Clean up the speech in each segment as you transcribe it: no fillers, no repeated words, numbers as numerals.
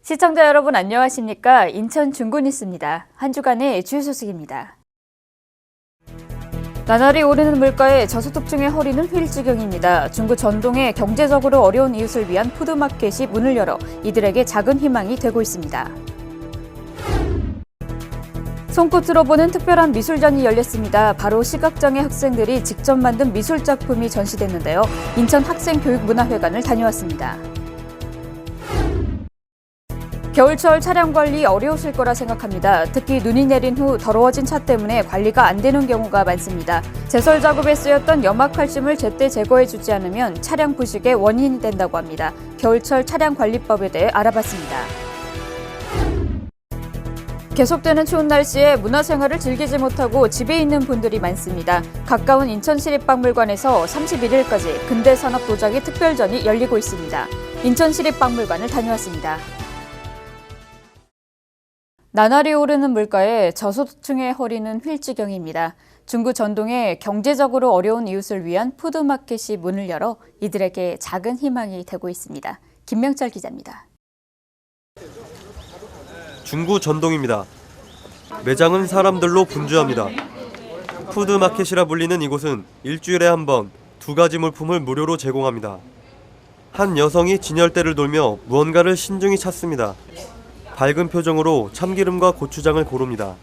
시청자 여러분 안녕하십니까? 인천 중구뉴스입니다. 한 주간의 주요 소식입니다. 나날이 오르는 물가에 저소득층의 허리는 휠 지경입니다. 중구 전동에 경제적으로 어려운 이웃을 위한 푸드마켓이 문을 열어 이들에게 작은 희망이 되고 있습니다. 손끝으로 보는 특별한 미술전이 열렸습니다. 바로 시각장애 학생들이 직접 만든 미술작품이 전시됐는데요. 인천 학생교육문화회관을 다녀왔습니다. 겨울철 차량 관리 어려우실 거라 생각합니다. 특히 눈이 내린 후 더러워진 차 때문에 관리가 안 되는 경우가 많습니다. 제설 작업에 쓰였던 염화칼슘을 제때 제거해주지 않으면 차량 부식의 원인이 된다고 합니다. 겨울철 차량 관리법에 대해 알아봤습니다. 계속되는 추운 날씨에 문화생활을 즐기지 못하고 집에 있는 분들이 많습니다. 가까운 인천시립박물관에서 31일까지 근대산업도자기 특별전이 열리고 있습니다. 인천시립박물관을 다녀왔습니다. 나날이 오르는 물가에 저소득층의 허리는 휠 지경입니다. 중구 전동에 경제적으로 어려운 이웃을 위한 푸드마켓이 문을 열어 이들에게 작은 희망이 되고 있습니다. 김명철 기자입니다. 중구 전동입니다. 매장은 사람들로 분주합니다. 푸드마켓이라 불리는 이곳은 일주일에 한 번 2가지 물품을 무료로 제공합니다. 한 여성이 진열대를 돌며 무언가를 신중히 찾습니다. 밝은 표정으로 참기름과 고추장을 고릅니다.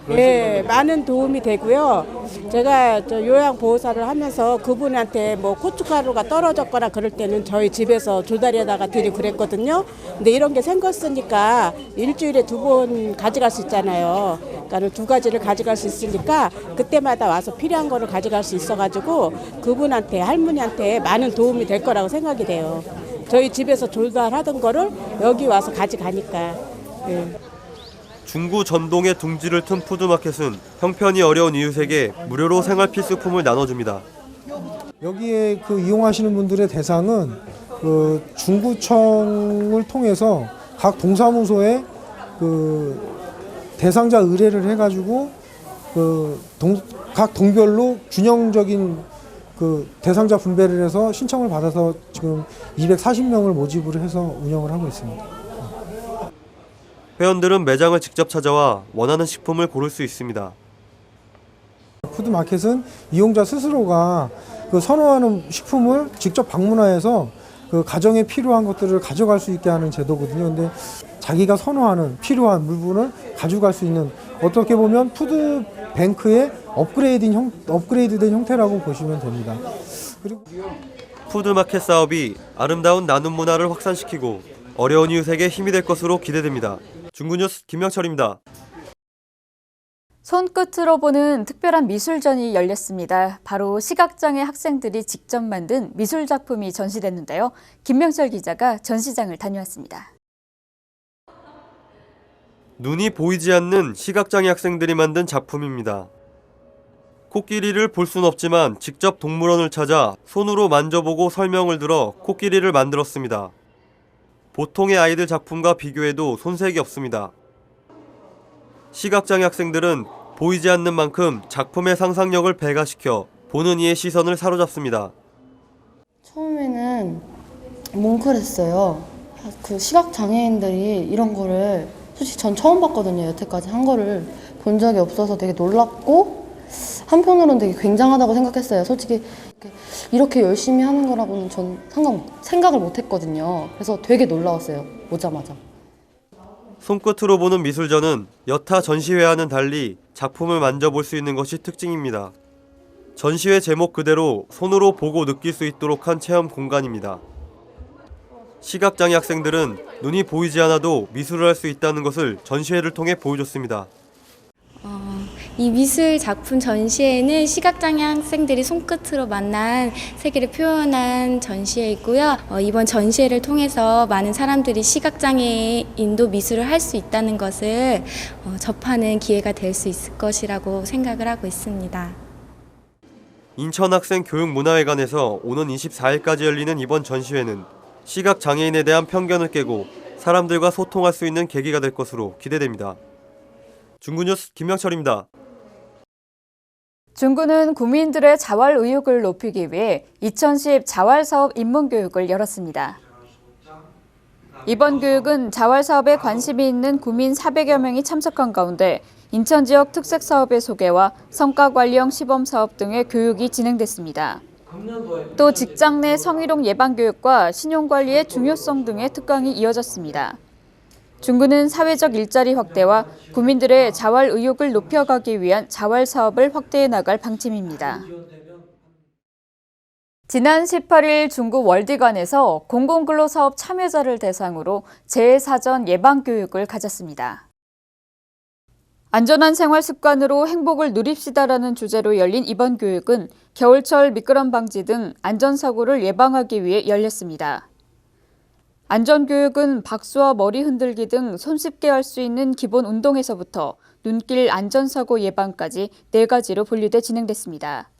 네, 많은 도움이 되고요. 제가 요양보호사를 하면서 그분한테 뭐 고춧가루가 떨어졌거나 그럴 때는 저희 집에서 조다리에다가 드리고 그랬거든요. 근데 이런 게 생겼으니까 일주일에 2번 가져갈 수 있잖아요. 그러니까 2가지를 가져갈 수 있으니까 그때마다 와서 필요한 거를 가져갈 수 있어가지고 그분한테, 할머니한테 많은 도움이 될 거라고 생각이 돼요. 저희 집에서 조달하던 거를 여기 와서 가져가니까. 네. 중구 전동의 둥지를 튼 푸드마켓은 형편이 어려운 이웃에게 무료로 생활 필수품을 나눠줍니다. 여기에 이용하시는 분들의 대상은 중구청을 통해서 각 동사무소에 대상자 의뢰를 해가지고 각 동별로 균형적인 대상자 분배를 해서 신청을 받아서 지금 240명을 모집을 해서 운영을 하고 있습니다. 회원들은 매장을 직접 찾아와 원하는 식품을 고를 수 있습니다. 푸드마켓은 이용자 스스로가 선호하는 식품을 직접 방문해서 가정에 필요한 것들을 가져갈 수 있게 하는 제도거든요. 근데 자기가 선호하는 필요한 물건을 가져갈 수 있는, 어떻게 보면 푸드뱅크의 업그레이드된 형태라고 보시면 됩니다. 그리고 푸드마켓 사업이 아름다운 나눔 문화를 확산시키고 어려운 이웃에게 힘이 될 것으로 기대됩니다. 중구뉴스 김명철입니다. 손끝으로 보는 특별한 미술전이 열렸습니다. 바로 시각장애 학생들이 직접 만든 미술작품이 전시됐는데요. 김명철 기자가 전시장을 다녀왔습니다. 눈이 보이지 않는 시각장애 학생들이 만든 작품입니다. 코끼리를 볼 순 없지만 직접 동물원을 찾아 손으로 만져보고 설명을 들어 코끼리를 만들었습니다. 보통의 아이들 작품과 비교해도 손색이 없습니다. 시각장애 학생들은 보이지 않는 만큼 작품의 상상력을 배가시켜 보는 이의 시선을 사로잡습니다. 처음에는 뭉클했어요. 시각장애인들이 이런 거를 솔직히 전 처음 봤거든요. 여태까지 한 거를 본 적이 없어서 되게 놀랍고 한편으로는 되게 굉장하다고 생각했어요. 솔직히 이렇게 열심히 하는 거라고는 전 생각을 못 했거든요. 그래서 되게 놀라웠어요. 오자마자. 손끝으로 보는 미술전은 여타 전시회와는 달리 작품을 만져볼 수 있는 것이 특징입니다. 전시회 제목 그대로 손으로 보고 느낄 수 있도록 한 체험 공간입니다. 시각장애 학생들은 눈이 보이지 않아도 미술을 할 수 있다는 것을 전시회를 통해 보여줬습니다. 이 미술 작품 전시회는 시각장애 학생들이 손끝으로 만난 세계를 표현한 전시회이고요. 이번 전시회를 통해서 많은 사람들이 시각장애인도 미술을 할 수 있다는 것을 접하는 기회가 될 수 있을 것이라고 생각을 하고 있습니다. 인천학생교육문화회관에서 오는 24일까지 열리는 이번 전시회는 시각장애인에 대한 편견을 깨고 사람들과 소통할 수 있는 계기가 될 것으로 기대됩니다. 중구뉴스 김명철입니다. 중구는 구민들의 자활 의욕을 높이기 위해 2010 자활사업 입문교육을 열었습니다. 이번 교육은 자활 사업에 관심이 있는 구민 400여 명이 참석한 가운데 인천 지역 특색 사업의 소개와 성과 관리형 시범 사업 등의 교육이 진행됐습니다. 또 직장 내 성희롱 예방 교육과 신용 관리의 중요성 등의 특강이 이어졌습니다. 중구는 사회적 일자리 확대와 구민들의 자활 의욕을 높여가기 위한 자활 사업을 확대해 나갈 방침입니다. 지난 18일 중구 월디관에서 공공근로사업 참여자를 대상으로 재해사전 예방교육을 가졌습니다. 안전한 생활 습관으로 행복을 누립시다라는 주제로 열린 이번 교육은 겨울철 미끄럼 방지 등 안전사고를 예방하기 위해 열렸습니다. 안전교육은 박수와 머리 흔들기 등 손쉽게 할 수 있는 기본 운동에서부터 눈길 안전사고 예방까지 4가지로 분류돼 진행됐습니다.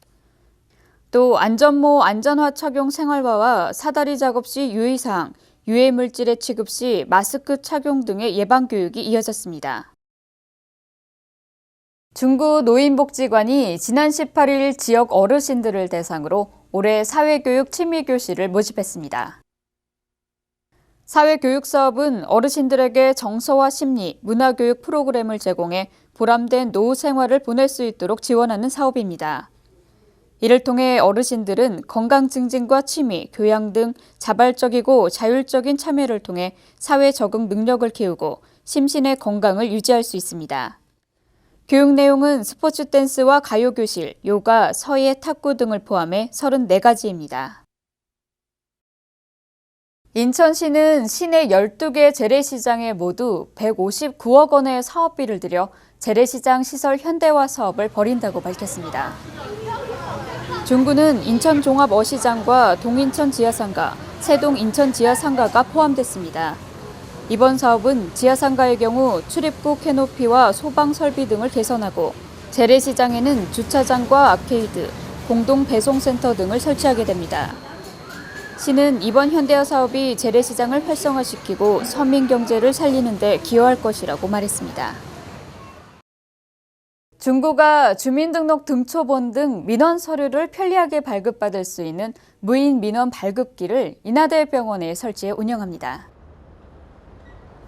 또 안전모 안전화 착용 생활화와 사다리 작업 시 유의사항, 유해물질의 취급 시 마스크 착용 등의 예방교육이 이어졌습니다. 중구 노인복지관이 지난 18일 지역 어르신들을 대상으로 올해 사회교육 취미교실을 모집했습니다. 사회교육 사업은 어르신들에게 정서와 심리, 문화교육 프로그램을 제공해 보람된 노후 생활을 보낼 수 있도록 지원하는 사업입니다. 이를 통해 어르신들은 건강 증진과 취미, 교양 등 자발적이고 자율적인 참여를 통해 사회 적응 능력을 키우고 심신의 건강을 유지할 수 있습니다. 교육 내용은 스포츠 댄스와 가요 교실, 요가, 서예, 탁구 등을 포함해 34가지입니다. 인천시는 시내 12개 재래시장에 모두 159억 원의 사업비를 들여 재래시장 시설 현대화 사업을 벌인다고 밝혔습니다. 중구는 인천 종합어시장과 동인천 지하상가, 세동 인천 지하상가가 포함됐습니다. 이번 사업은 지하상가의 경우 출입구 캐노피와 소방 설비 등을 개선하고 재래시장에는 주차장과 아케이드, 공동 배송센터 등을 설치하게 됩니다. 시는 이번 현대화 사업이 재래시장을 활성화시키고 서민 경제를 살리는 데 기여할 것이라고 말했습니다. 중구가 주민등록 등초본 등 민원 서류를 편리하게 발급받을 수 있는 무인 민원 발급기를 인하대병원에 설치해 운영합니다.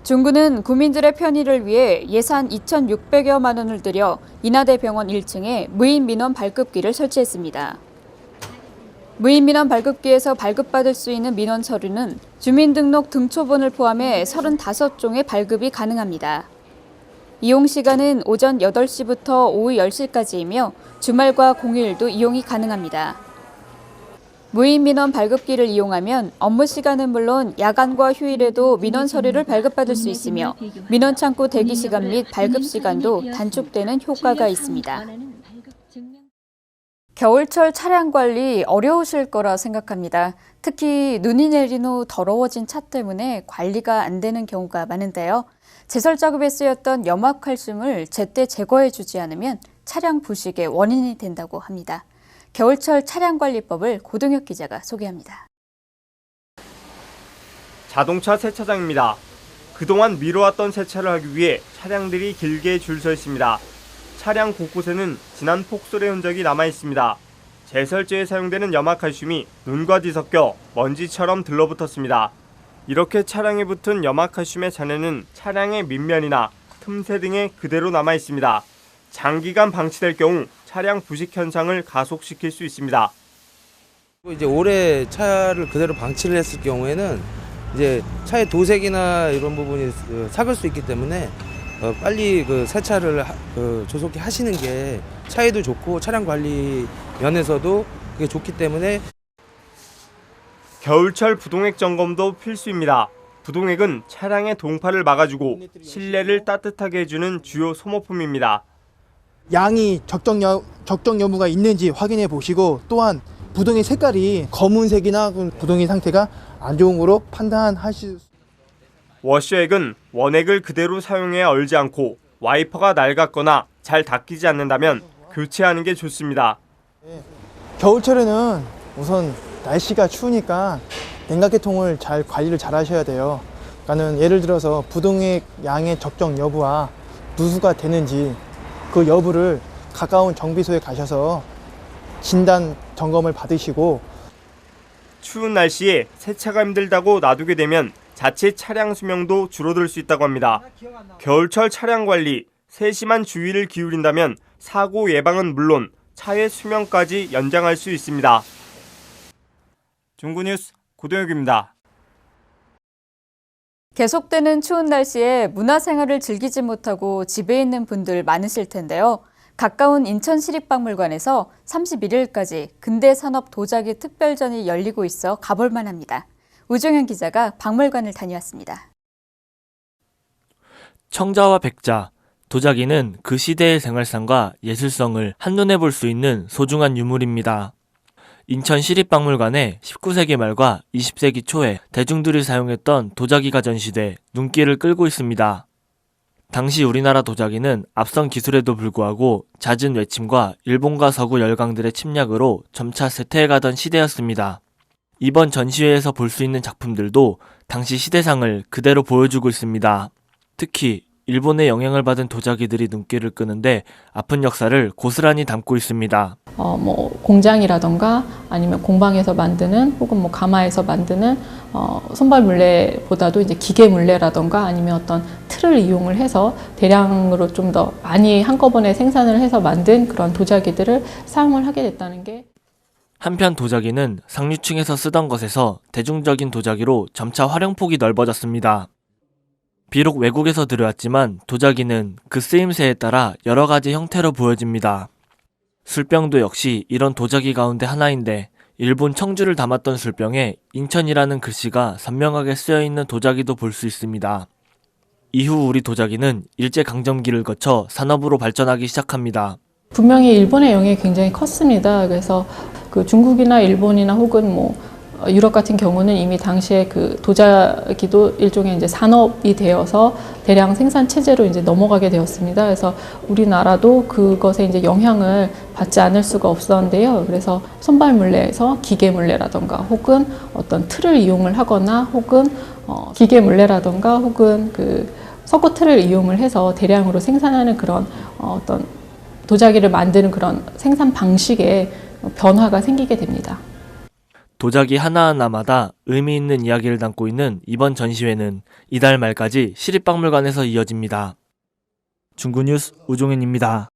중구는 구민들의 편의를 위해 예산 2,600여만 원을 들여 인하대병원 1층에 무인 민원 발급기를 설치했습니다. 무인 민원 발급기에서 발급받을 수 있는 민원 서류는 주민등록 등초본을 포함해 35종의 발급이 가능합니다. 이용 시간은 오전 8시부터 오후 10시까지이며 주말과 공휴일도 이용이 가능합니다. 무인 민원 발급기를 이용하면 업무 시간은 물론 야간과 휴일에도 민원 서류를 발급받을 수 있으며 민원 창구 대기 시간 및 발급 시간도 단축되는 효과가 있습니다. 겨울철 차량 관리 어려우실 거라 생각합니다. 특히 눈이 내린 후 더러워진 차 때문에 관리가 안 되는 경우가 많은데요. 제설 작업에 쓰였던 염화칼슘을 제때 제거해주지 않으면 차량 부식의 원인이 된다고 합니다. 겨울철 차량관리법을 고동혁 기자가 소개합니다. 자동차 세차장입니다. 그동안 미뤄왔던 세차를 하기 위해 차량들이 길게 줄 서 있습니다. 차량 곳곳에는 진한 폭설의 흔적이 남아 있습니다. 제설제에 사용되는 염화칼슘이 눈과 뒤섞여 먼지처럼 들러붙었습니다. 이렇게 차량에 붙은 염화칼슘의 잔해는 차량의 밑면이나 틈새 등에 그대로 남아 있습니다. 장기간 방치될 경우 차량 부식 현상을 가속시킬 수 있습니다. 이제 오래 차를 그대로 방치를 했을 경우에는 이제 차의 도색이나 이런 부분이 삭을 수 있기 때문에 빨리 세차를 조속히 하시는 게 차에도 좋고 차량 관리 면에서도 그게 좋기 때문에 겨울철 부동액 점검도 필수입니다. 부동액은 차량의 동파를 막아주고 실내를 따뜻하게 해주는 주요 소모품입니다. 양이 적정 여부가 있는지 확인해 보시고 또한 부동의 색깔이 검은색이나 부동의 상태가 안 좋은 거로 판단하실 수 있습니다. 워셔액은 원액을 그대로 사용해야 얼지 않고 와이퍼가 낡았거나 잘 닦이지 않는다면 교체하는 게 좋습니다. 겨울철에는 우선 날씨가 추우니까 냉각계통을 관리를 잘 하셔야 돼요. 그러니까는 예를 들어서 부동액 양의 적정 여부와 누수가 되는지 그 여부를 가까운 정비소에 가셔서 진단 점검을 받으시고 추운 날씨에 세차가 힘들다고 놔두게 되면 자칫 차량 수명도 줄어들 수 있다고 합니다. 겨울철 차량 관리, 세심한 주의를 기울인다면 사고 예방은 물론 차의 수명까지 연장할 수 있습니다. 중구뉴스 고동혁입니다. 계속되는 추운 날씨에 문화생활을 즐기지 못하고 집에 있는 분들 많으실 텐데요. 가까운 인천시립박물관에서 31일까지 근대산업 도자기 특별전이 열리고 있어 가볼 만합니다. 우종현 기자가 박물관을 다녀왔습니다. 청자와 백자, 도자기는 그 시대의 생활상과 예술성을 한눈에 볼 수 있는 소중한 유물입니다. 인천시립박물관에 19세기 말과 20세기 초에 대중들이 사용했던 도자기가 전시돼 눈길을 끌고 있습니다. 당시 우리나라 도자기는 앞선 기술에도 불구하고 잦은 외침과 일본과 서구 열강들의 침략으로 점차 쇠퇴해가던 시대였습니다. 이번 전시회에서 볼 수 있는 작품들도 당시 시대상을 그대로 보여주고 있습니다. 특히 일본의 영향을 받은 도자기들이 눈길을 끄는데 아픈 역사를 고스란히 담고 있습니다. 공장이라던가 아니면 공방에서 만드는 혹은 가마에서 만드는 손발 물레보다도 이제 기계 물레라던가 아니면 어떤 틀을 이용을 해서 대량으로 좀 더 많이 한꺼번에 생산을 해서 만든 그런 도자기들을 사용을 하게 됐다는 게. 한편 도자기는 상류층에서 쓰던 것에서 대중적인 도자기로 점차 활용폭이 넓어졌습니다. 비록 외국에서 들여왔지만 도자기는 그 쓰임새에 따라 여러 가지 형태로 보여집니다. 술병도 역시 이런 도자기 가운데 하나인데 일본 청주를 담았던 술병에 인천이라는 글씨가 선명하게 쓰여있는 도자기도 볼 수 있습니다. 이후 우리 도자기는 일제강점기를 거쳐 산업으로 발전하기 시작합니다. 분명히 일본의 영향이 굉장히 컸습니다. 그래서 그 중국이나 일본이나 혹은 유럽 같은 경우는 이미 당시에 그 도자기도 일종의 이제 산업이 되어서 대량 생산 체제로 이제 넘어가게 되었습니다. 그래서 우리나라도 그것에 이제 영향을 받지 않을 수가 없었는데요. 그래서 손발 물레에서 기계 물레라던가 혹은 어떤 틀을 이용을 하거나 혹은 기계 물레라던가 혹은 그 석고 틀을 이용을 해서 대량으로 생산하는 그런 어떤 도자기를 만드는 그런 생산 방식에 변화가 생기게 됩니다. 도자기 하나하나마다 의미 있는 이야기를 담고 있는 이번 전시회는 이달 말까지 시립박물관에서 이어집니다. 중구뉴스 우종현입니다.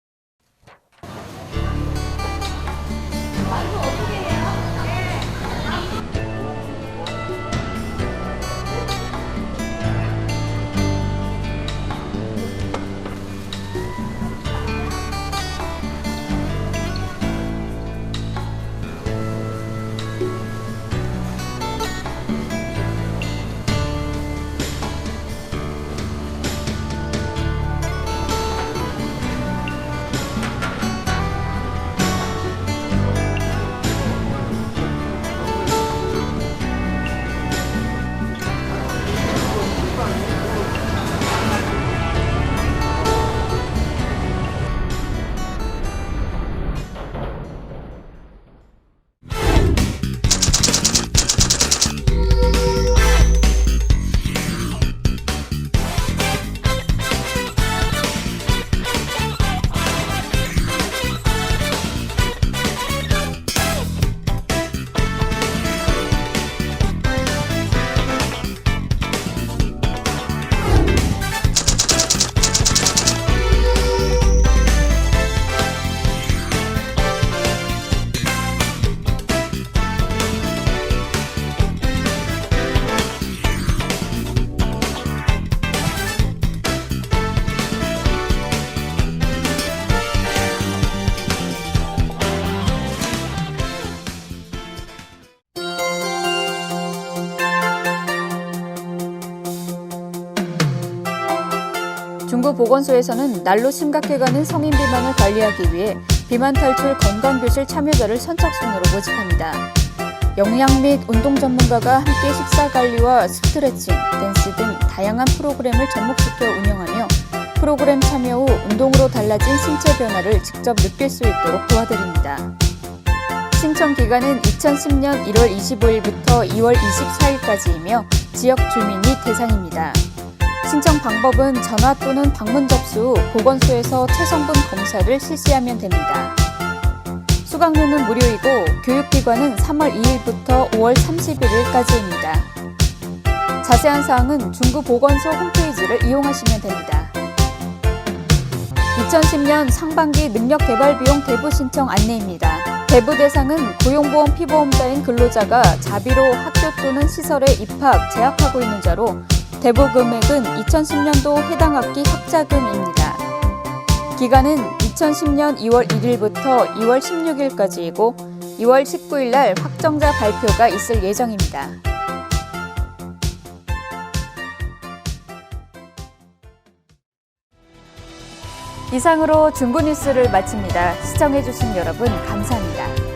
중구보건소에서는 날로 심각해가는 성인 비만을 관리하기 위해 비만 탈출 건강교실 참여자를 선착순으로 모집합니다. 영양 및 운동 전문가가 함께 식사 관리와 스트레칭, 댄스 등 다양한 프로그램을 접목시켜 운영하며 프로그램 참여 후 운동으로 달라진 신체 변화를 직접 느낄 수 있도록 도와드립니다. 신청 기간은 2010년 1월 25일부터 2월 24일까지이며 지역 주민이 대상입니다. 신청 방법은 전화 또는 방문 접수 후 보건소에서 체성분 검사를 실시하면 됩니다. 수강료는 무료이고 교육기간은 3월 2일부터 5월 31일까지입니다. 자세한 사항은 중구보건소 홈페이지를 이용하시면 됩니다. 2010년 상반기 능력개발비용 대부 신청 안내입니다. 대부 대상은 고용보험 피보험자인 근로자가 자비로 학교 또는 시설에 입학, 재학하고 있는 자로 대부 금액은 2010년도 해당 학기 학자금입니다. 기간은 2010년 2월 1일부터 2월 16일까지이고 2월 19일 날 확정자 발표가 있을 예정입니다. 이상으로 중구 뉴스를 마칩니다. 시청해주신 여러분 감사합니다.